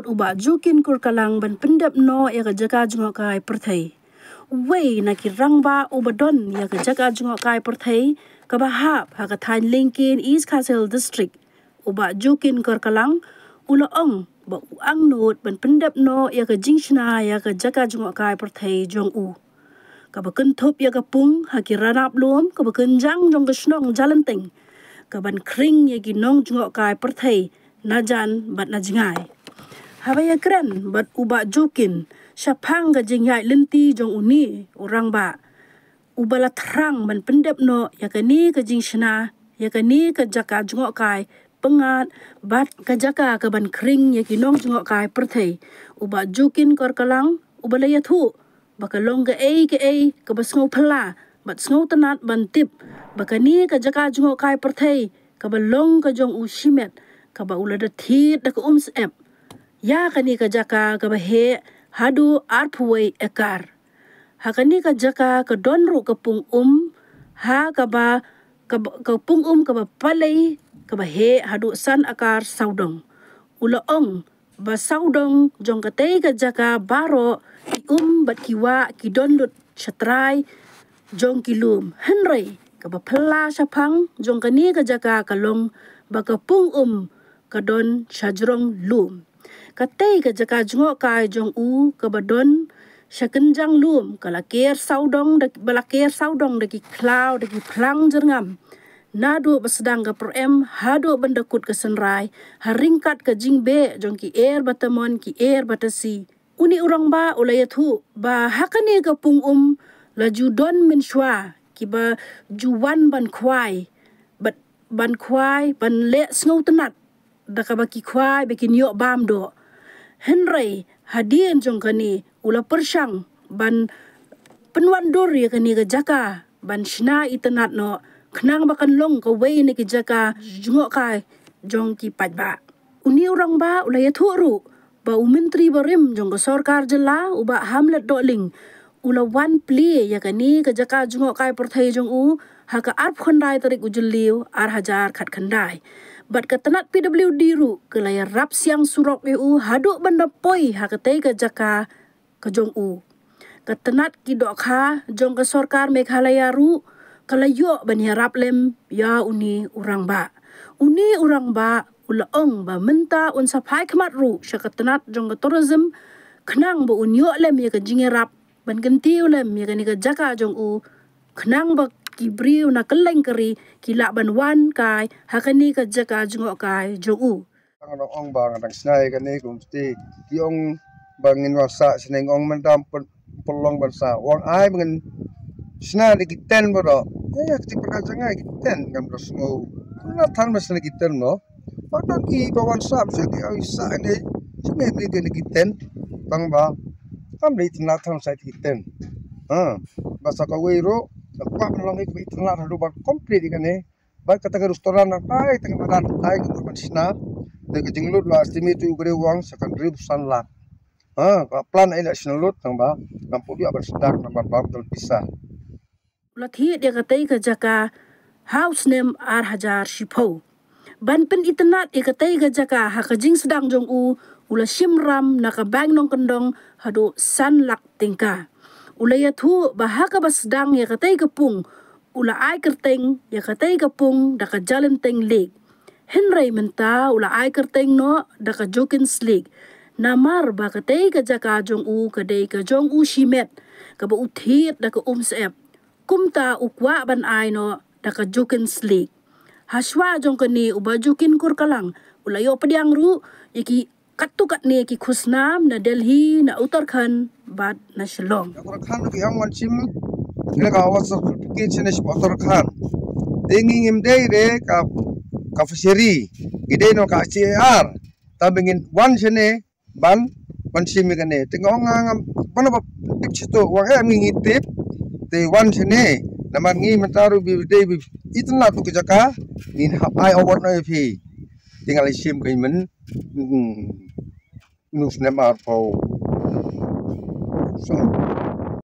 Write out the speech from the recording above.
bot uba jukin kur kalang ban pendap no ya ka jaka jungok kai perthai. Wei na ki rangba ubadon ya ka jaka jungok kai perthai ka bahap ha ka thain linkin East Castle District. Uba jukin kur kalang ula ong ba ang not ban pendap no ya ka jingshna ya ka jaka jungok kai perthai jong u. Ka ba kentup ya ka pung ha ki ranap luom ka ba kenjang jong ka snong jalanteng. Ka ban kring ya ki nong jungok kai perthai najan bat na jingai. Habaya keren bat uba jokin syapang ga jingai lenti jong uni orang ba. Ubala terang ban pendep no ya kani ka jingshna ya kani ka jaka jungok kai pengat bat ka jaka ka ban kring ya ki nong jungok kai perthai. Uba jokin kor kalang ubala ya thu bakalong ga ka basngau phala bat ngau tanat ban tip bakani ka jaka jungok kai perthai ka balong ka jong usimet ka ba ulada thit da ka ep ya kani ka jaka ka ba he hadu arpway ekar ha kani ka jaka ka donru ka pung ha ka ba ka pung ka ba palai ka ba he hadu san akar saudong ula ong ba saudong jong ka te ka jaka baro ki bat kiwa ki donlut chatrai jong kilum henry ka ba phla sapang jong kani ka jaka kalong ba ka pung kadon shajrong lum katay ka jaka jungok kai jong u kabadon syakenjang lum kalaker saudong da balaker saudong da ki cloud da ki plang jerngam nadu basedang ka prem hadu bandakut ka senrai haringkat ka jingbe jong ki air batamon ki air batasi uni urang ba ulayathu ba hakani ka pung laju don menshwa ki ba juwan ban kwai ban kwai ban le sngo tenat da ka baki kwai baki nyok bam do henry hadien jong kani ula persang ban penwan dor ya kani ga jaka ban shna itenat no khnang bakan long ka wei ne ki jaka jungok kai jong ki patba uni orang ba ula ya thuru ba menteri barim jong ka sarkar jela uba hamlet doling ula wan pli ya kani ka jaka jungok kai perthai jong u ha ka arp khandai tarik ujliu ar hajar khat khandai bat ka tanat PWD ru ke laya rap siang surok u hadu banda poi ha ka tei ka jaka ka jong u ka tanat ki dok kha jong ka sarkar Meghalaya ru kalayo ban ya rap lem ya uni urang ba ula ong ba menta un sapai khmat ru sya ka tanat jong ka tourism khnang ba unyo lem ya ka jinge rap ban gentiu lem ya ka ni ka jaka jong u khnang ba ki briu na keleng keri ki lak ban wan kai hakani ka jaka jungok kai jong u ang ong bang ang snai kani kumsti ki ong bangin wasa seneng ong mandam pelong bansa wang ai bangen sna di kiten bodo ya ti pernah jangai kiten kan prosmo na tan mas ni kiten no padon ki bawan sap se ki isa ni sine ni kiten bang ba kam ri na tan sa kiten basa ka weiro apa pelong itu internet hadu bar komplit ikan bar kata ke restoran apa tengah madan tai ke sina de ke jinglut la estimate ugre uang secondary busan lak plan ai national lot tang ba nampu dia bersedak nampak bab tel pisah lathi dia katai ka jaka house name ar hajar shipo ban pen internet e katai ka jaka ha ka jing sedang jong u ula shimram na ka bang nong kendong hadu san lak tingka ulaya thu bahaka basdang ya katai kapung ula ai kerteng ya katai kapung da ka jalan teng leg henry menta ula ai kerteng no da ka jokin slig namar ba katai ka jaka jong u kadai ka jong u shimet ka ba uthit da ka sep kumta ukwa ban ai no da ka jokin slig haswa jong kani uba jokin kur kalang ulayo pediang ru yaki katukat ni ki khusnam na Delhi na Uttarakhand bat na Shillong Uttarakhand ki ang wanchim ne ka awas ki chinish Uttarakhand dinging imdei re ka fishery ide no ka CAR tabingin wan chene ban wanchim kane tingong ngam pana ba tip chito wang am ngi tip te wan chene namar ngi mentaru bi de bi itna tu jaka nin ai over no fi tinggal isim kaimen nus nemar pau